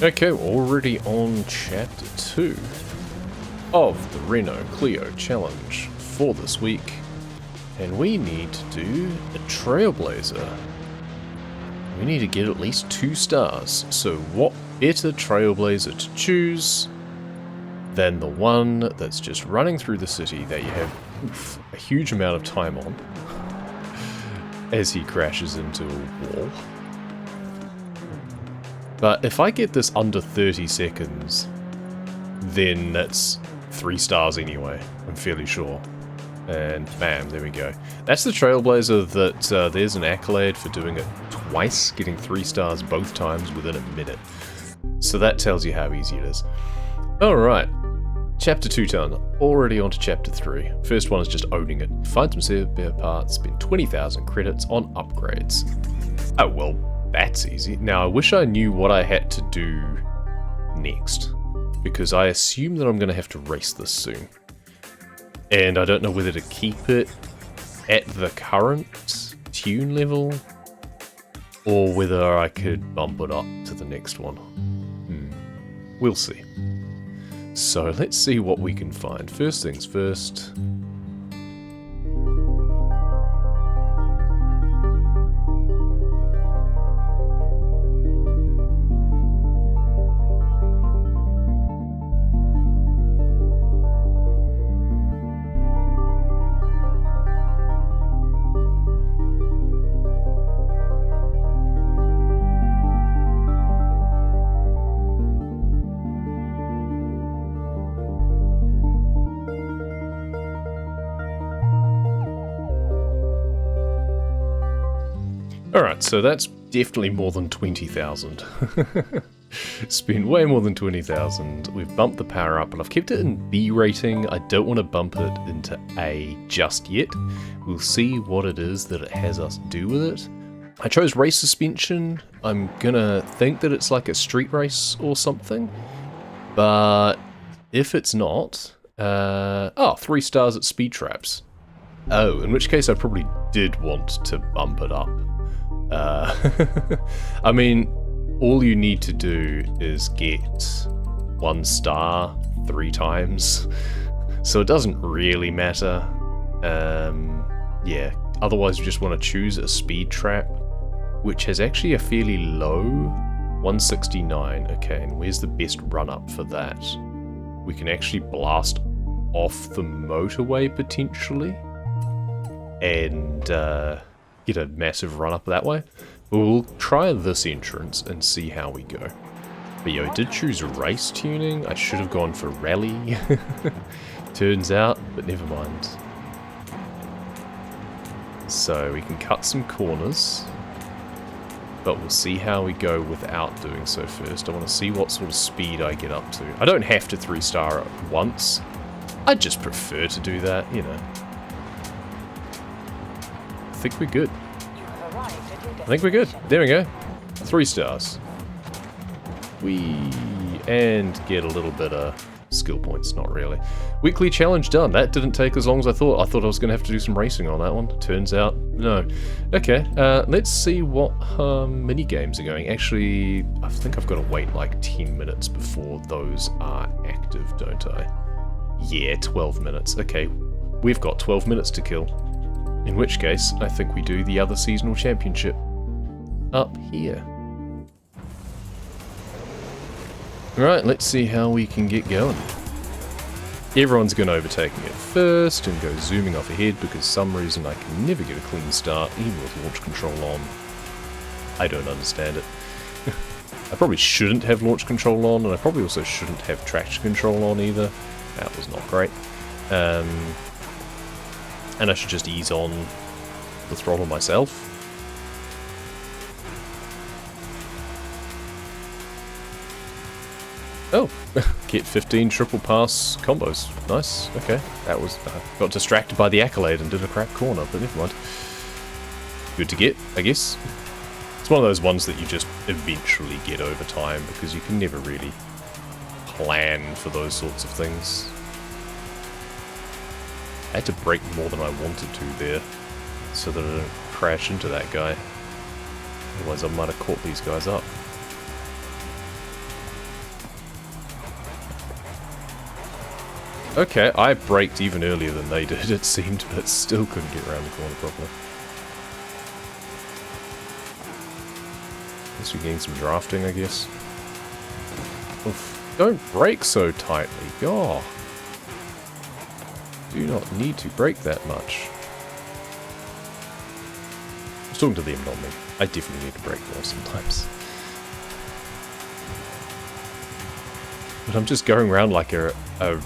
Okay, we're already on chapter 2 of the Renault Clio Challenge for this week. And we need to do a Trailblazer. We need to get at least 2 stars. So what better Trailblazer to choose than the one that's just running through the city that you have a huge amount of time on as he crashes into a wall. But if I get this under 30 seconds, then that's 3 stars anyway, I'm fairly sure. And bam, there we go. That's the Trailblazer that there's an accolade for doing it twice, getting 3 stars both times within a minute. So that tells you how easy it is. Alright, Chapter 2 done. Already on to Chapter 3. First one is just owning it. Find some spare parts, spend 20,000 credits on upgrades. Oh well, that's easy. Now I wish I knew what I had to do next, because I assume that I'm going to have to race this soon. And I don't know whether to keep it at the current tune level, or whether I could bump it up to the next one. We'll see. So let's see what we can find. First things first. Alright, so that's definitely more than 20,000. Spent way more than 20,000. We've bumped the power up, but I've kept it in B rating. I don't want to bump it into A just yet. We'll see what it is that it has us do with it. I chose race suspension. I'm gonna think that it's like a street race or something. But if it's not... 3 stars at speed traps. Oh, in which case I probably did want to bump it up. I mean, all you need to do is get 1 star 3 times, so it doesn't really matter. Yeah, otherwise you just want to choose a speed trap, which has actually a fairly low 169. Okay, and where's the best run-up for that? We can actually blast off the motorway, potentially, and get a massive run up that way. We'll try this entrance and see how we go. But yeah, I did choose race tuning. I should have gone for rally. Turns out, but never mind. So we can cut some corners, but we'll see how we go without doing so first. I want to see what sort of speed I get up to. I don't have to 3-star at once. I just prefer to do that, you know. I think we're good. I think we're good. There we go. 3 stars. And get a little bit of skill points, not really. Weekly challenge done. That didn't take as long as I thought. I thought I was going to have to do some racing on that one. Turns out, no. Okay, let's see what mini games are going. Actually, I think I've got to wait like 10 minutes before those are active, don't I? Yeah, 12 minutes. Okay, we've got 12 minutes to kill. In which case, I think we do the other seasonal championship up here. Right, let's see how we can get going. Everyone's going to overtake me at first and go zooming off ahead because some reason I can never get a clean start, even with launch control on. I don't understand it. I probably shouldn't have launch control on, and I probably also shouldn't have traction control on either. That was not great. And I should just ease on the throttle myself. Oh, get 15 triple pass combos. Nice, okay. That was, got distracted by the accolade and did a crap corner, but never mind. Good to get, I guess. It's one of those ones that you just eventually get over time, because you can never really plan for those sorts of things. I had to brake more than I wanted to there, so that I don't crash into that guy. Otherwise I might have caught these guys up. Okay, I braked even earlier than they did, it seemed, but still couldn't get around the corner properly. Guess we're getting some drafting, I guess. Oof. Don't brake so tightly. God. Do not need to brake that much. I was talking to them, not me. I definitely need to brake more sometimes. But I'm just going around like a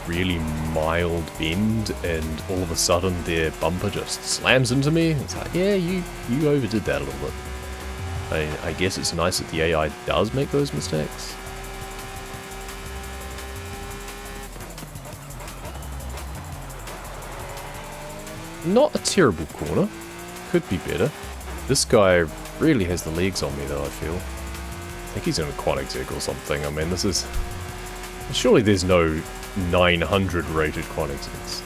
really mild bend, and all of a sudden their bumper just slams into me. It's like, yeah, you overdid that a little bit. I guess it's nice that the AI does make those mistakes. Not a terrible corner. Could be better. This guy really has the legs on me though, I feel. I think he's in a quad exec or something. I mean, this is... Surely there's no 900 rated quad execs.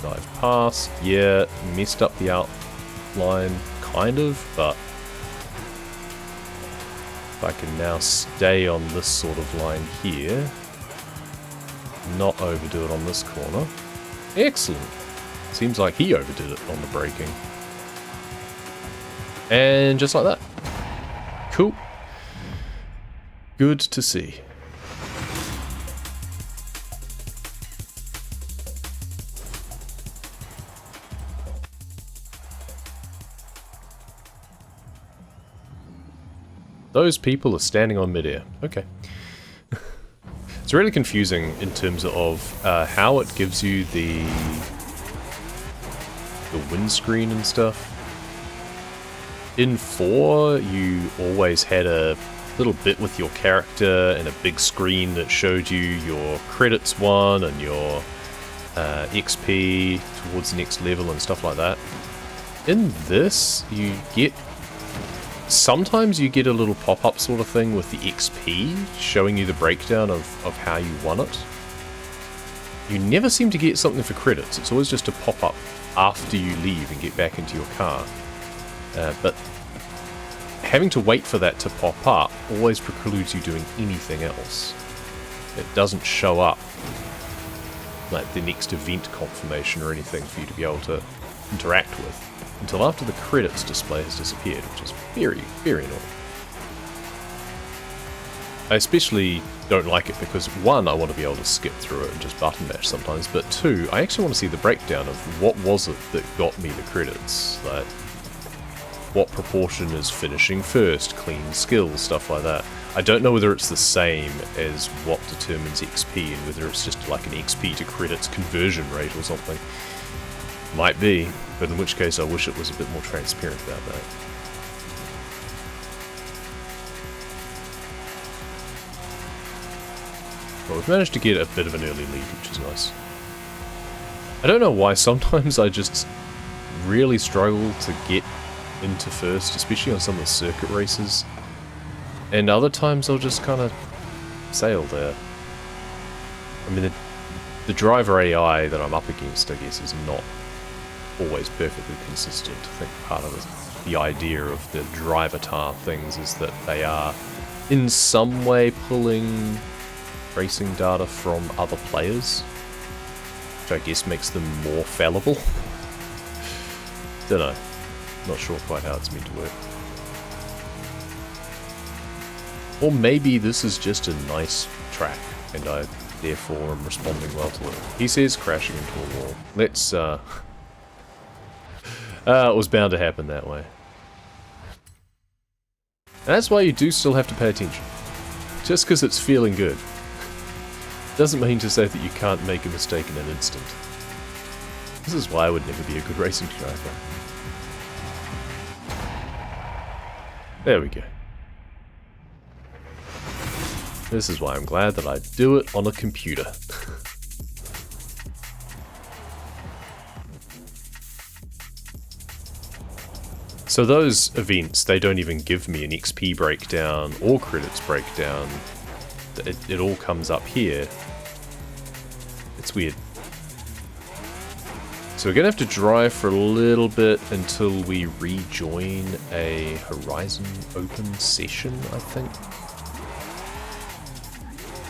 Dive past. Yeah, messed up the outline, kind of, but... If I can now stay on this sort of line here. Not overdo it on this corner. Excellent. Seems like he overdid it on the braking. And just like that. Cool. Good to see. Those people are standing on midair. Okay. It's really confusing in terms of how it gives you the windscreen and stuff. In 4, you always had a little bit with your character and a big screen that showed you your credits won and your XP towards the next level and stuff like that. In this, you get... Sometimes you get a little pop-up sort of thing with the XP showing you the breakdown of how you won it. You never seem to get something for credits. It's always just a pop-up after you leave and get back into your car. But having to wait for that to pop up always precludes you doing anything else. It doesn't show up like the next event confirmation or anything for you to be able to interact with until after the credits display has disappeared, which is very, very annoying. I especially don't like it because, one, I want to be able to skip through it and just button mash sometimes, but two, I actually want to see the breakdown of what was it that got me the credits. Like, what proportion is finishing first, clean skills, stuff like that. I don't know whether it's the same as what determines XP and whether it's just like an XP to credits conversion rate or something. Might be, but in which case I wish it was a bit more transparent about that. Well, we've managed to get a bit of an early lead, which is nice. I don't know why, sometimes I just really struggle to get into first, especially on some of the circuit races. And other times I'll just kind of sail there. I mean, the driver AI that I'm up against, I guess, is not always perfectly consistent. I think part of the idea of the drivatar things is that they are in some way pulling racing data from other players, which I guess makes them more fallible. Don't know. Not sure quite how it's meant to work. Or maybe this is just a nice track, and I therefore am responding well to it. He says crashing into a wall. Let's, it was bound to happen that way. And that's why you do still have to pay attention. Just because it's feeling good doesn't mean to say that you can't make a mistake in an instant. This is why I would never be a good racing driver. There we go. This is why I'm glad that I do it on a computer. So those events, they don't even give me an XP breakdown or credits breakdown. It all comes up here. It's weird. So we're going to have to drive for a little bit until we rejoin a Horizon open session, I think.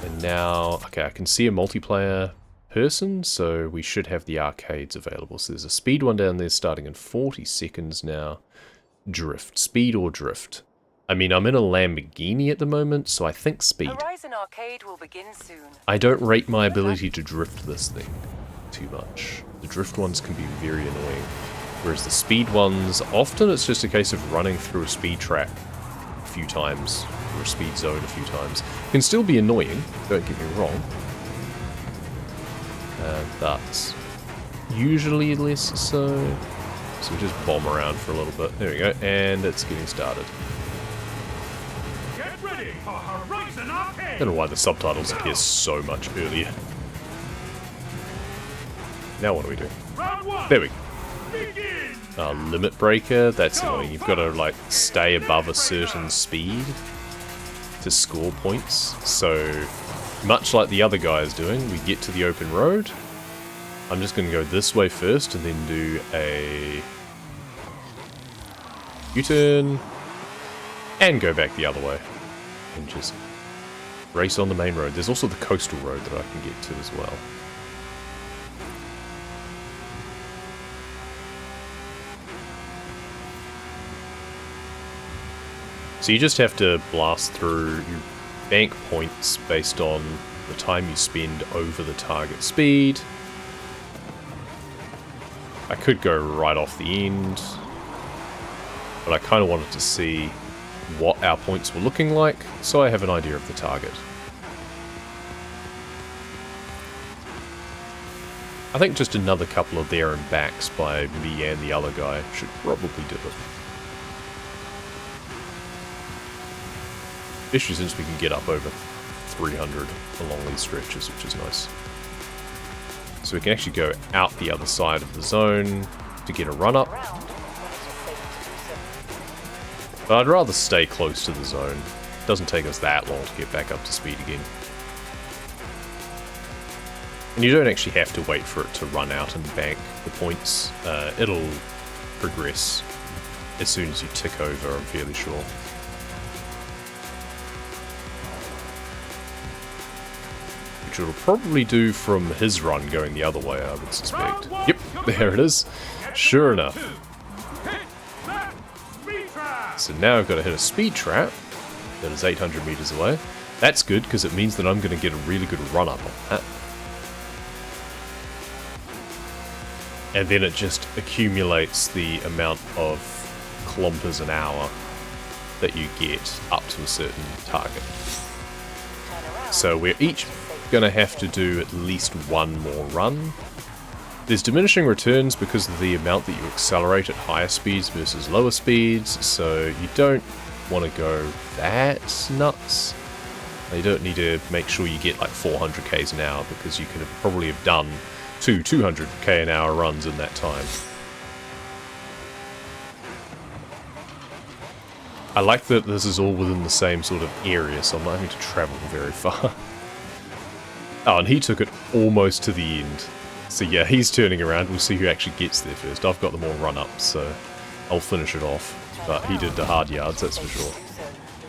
And now, okay, I can see a multiplayer person, so we should have the arcades available. So there's a speed one down there starting in 40 seconds now. Drift. Speed or drift? I mean, I'm in a Lamborghini at the moment, so I think speed. Horizon Arcade will begin soon. I don't rate my ability to drift this thing too much. The drift ones can be very annoying. Whereas the speed ones, often it's just a case of running through a speed trap a few times, or a speed zone a few times. It can still be annoying, don't get me wrong. But usually less so. So we just bomb around for a little bit. There we go, and it's getting started. Get ready for Horizon Arcade. I don't know why the subtitles appear so much earlier. Now what do we do? Round one. There we go. Begin. Limit breaker, that's annoying. You've got to like stay above a certain speed to score points. So much like the other guy is doing, we get to the open road. I'm just going to go this way first and then do a U-turn and go back the other way and just race on the main road. There's also the coastal road that I can get to as well. So you just have to blast through your bank points based on the time you spend over the target speed. I could go right off the end, but I kind of wanted to see what our points were looking like, so I have an idea of the target. I think just another couple of there and backs by me and the other guy should probably do it. Especially since we can get up over 300 along these stretches, which is nice. So we can actually go out the other side of the zone to get a run up. But I'd rather stay close to the zone. It doesn't take us that long to get back up to speed again. And you don't actually have to wait for it to run out and bank the points. It'll progress as soon as you tick over, I'm fairly sure. Which it'll probably do from his run going the other way, I would suspect. Yep, there it is. Sure enough. So now I've got to hit a speed trap that is 800 meters away. That's good, because it means that I'm going to get a really good run up on that. And then it just accumulates the amount of kilometers an hour that you get up to a certain target. So we're each going to have to do at least one more run. There's diminishing returns because of the amount that you accelerate at higher speeds versus lower speeds, so you don't want to go that nuts. You don't need to make sure you get like 400 k's an hour, because you could probably have done two 200 k an hour runs in that time. I like that this is all within the same sort of area, so I'm not having to travel very far. Oh, and he took it almost to the end. So yeah, he's turning around. We'll see who actually gets there first. I've got them all run up, so I'll finish it off. But he did the hard yards, that's for sure.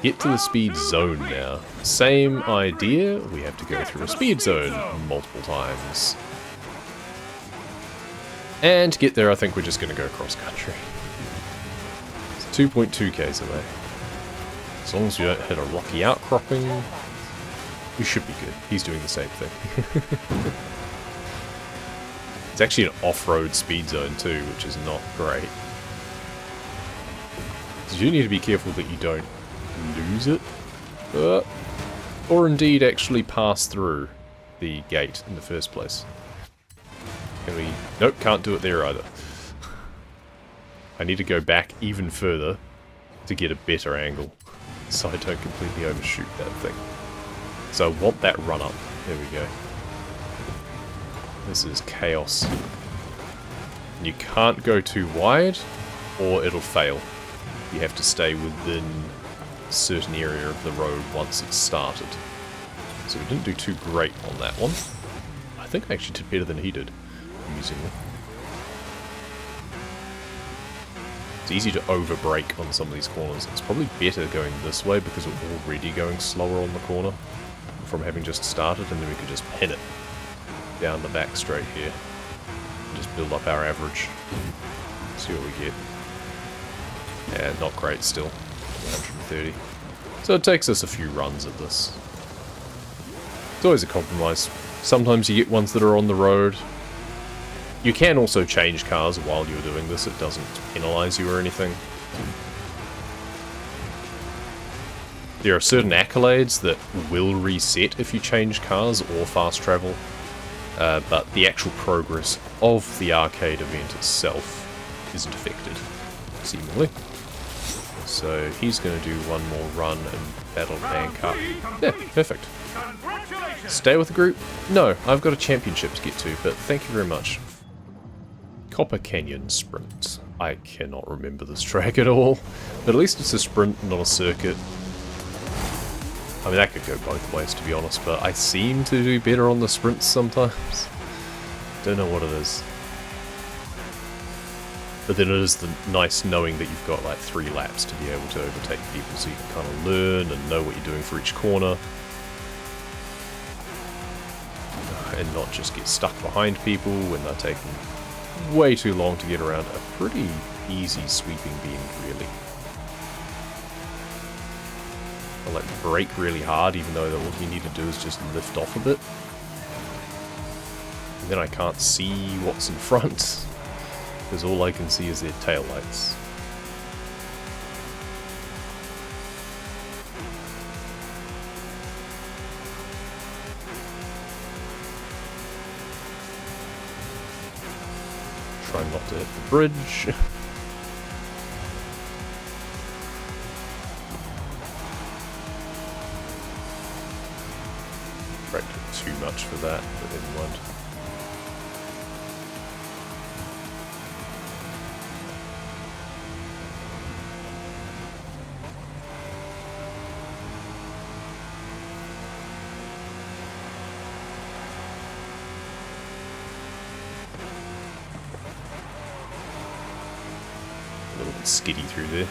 Get to the speed zone now. Same idea. We have to go through a speed zone multiple times. And to get there, I think we're just going to go cross country. It's 2.2 k's away. As long as we don't hit a rocky outcropping, we should be good. He's doing the same thing. It's actually an off-road speed zone too, which is not great. So you need to be careful that you don't lose it, or indeed actually pass through the gate in the first place. Can we? Nope, can't do it there either. I need to go back even further to get a better angle, so I don't completely overshoot that thing. So I want that run up. There we go. This is chaos. You can't go too wide, or it'll fail. You have to stay within a certain area of the road once it's started. So we didn't do too great on that one. I think I actually did better than he did, amusingly. It's easy to overbrake on some of these corners. It's probably better going this way because we're already going slower on the corner. from having just started, and then we could just pin it down the back straight here. And just build up our average. See what we get. Yeah, not great still. 130. So it takes us a few runs at this. It's always a compromise. Sometimes you get ones that are on the road. You can also change cars while you're doing this. It doesn't penalize you or anything. There are certain accolades that will reset if you change cars or fast travel. But the actual progress of the arcade event itself isn't affected, seemingly. So he's going to do one more run and battle bank up. Yeah, perfect. Stay with the group? No, I've got a championship to get to, but thank you very much. Copper Canyon Sprint. I cannot remember this track at all, but at least it's a sprint, not a circuit. I mean, that could go both ways, to be honest, but I seem to do better on the sprints sometimes. Don't know what it is. But then it is nice knowing that you've got like 3 laps to be able to overtake people, so you can kind of learn and know what you're doing for each corner. And not just get stuck behind people when they're taking way too long to get around a pretty easy sweeping bend, really. I like brake really hard, even though all you need to do is just lift off a bit. And then I can't see what's in front, because all I can see is their taillights. Try not to hit the bridge. Braked too much for that, but never mind. A little bit skiddy through there.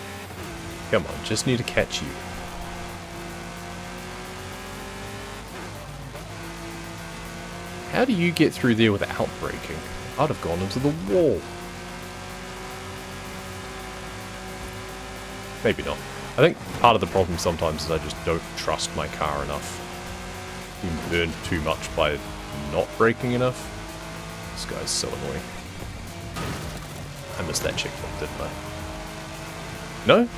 Come on, just need to catch you. How do you get through there without braking? I'd have gone into the wall. Maybe not. I think part of the problem sometimes is I just don't trust my car enough. You burn too much by not braking enough. This guy's so annoying. I missed that checkpoint, didn't I? No?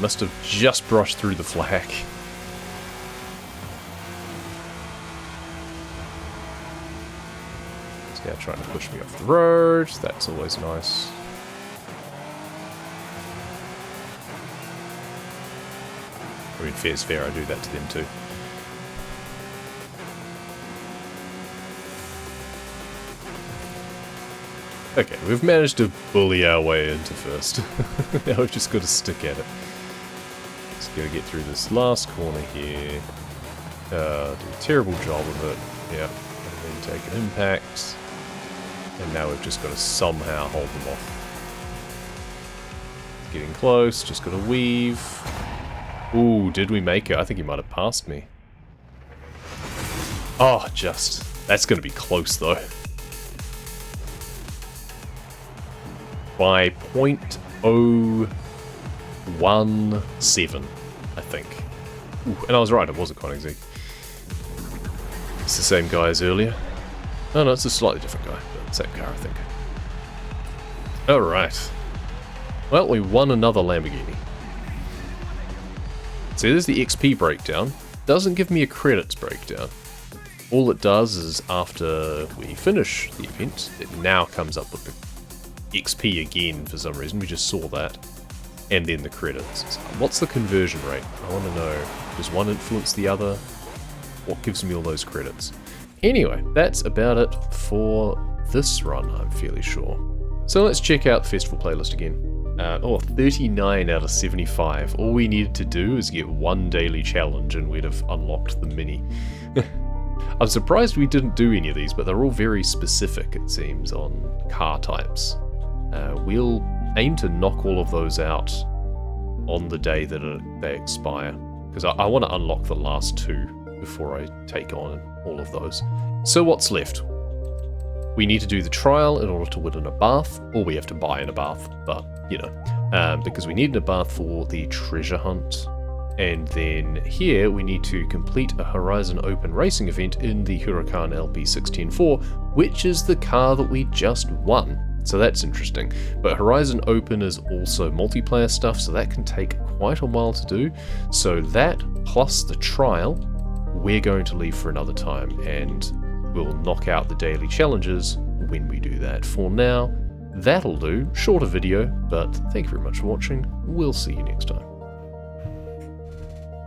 Must have just brushed through the flag. Now trying to push me off the road. That's always nice. I mean, fair's fair, I do that to them too. Okay, we've managed to bully our way into first. Now we've just got to stick at it. Just gotta get through this last corner here. Do a terrible job of it. Yeah. And then take an impact. And now we've just got to somehow hold them off. Getting close, just got to weave. Ooh, did we make it? I think he might have passed me. Oh, just. That's going to be close, though. By 0.017, I think. Ooh, and I was right, it was a Koenigsegg. It's the same guy as earlier. Oh no, it's a slightly different guy, but same car, I think. Alright. Well, we won another Lamborghini. See, there's the XP breakdown. Doesn't give me a credits breakdown. All it does is after we finish the event, it now comes up with the XP again for some reason. We just saw that. And then the credits. So what's the conversion rate? I want to know. Does one influence the other? What gives me all those credits? Anyway, that's about it for this run, I'm fairly sure. So let's check out the festival playlist again. 39 out of 75. All we needed to do is get one daily challenge and we'd have unlocked the Mini. I'm surprised we didn't do any of these, but they're all very specific, it seems, on car types. We'll aim to knock all of those out on the day that they expire, because I want to unlock the last 2 before I take on all of those. So what's left? We need to do the trial in order to win in a bath, or we have to buy in a bath, but, you know, because we need a bath for the treasure hunt. And then here we need to complete a Horizon Open racing event in the Huracan LP164, which is the car that we just won. So that's interesting. But Horizon Open is also multiplayer stuff, so that can take quite a while to do. So that, plus the trial, we're going to leave for another time, and we'll knock out the daily challenges when we do that. For now, that'll do. Shorter video, but thank you very much for watching. We'll see you next time.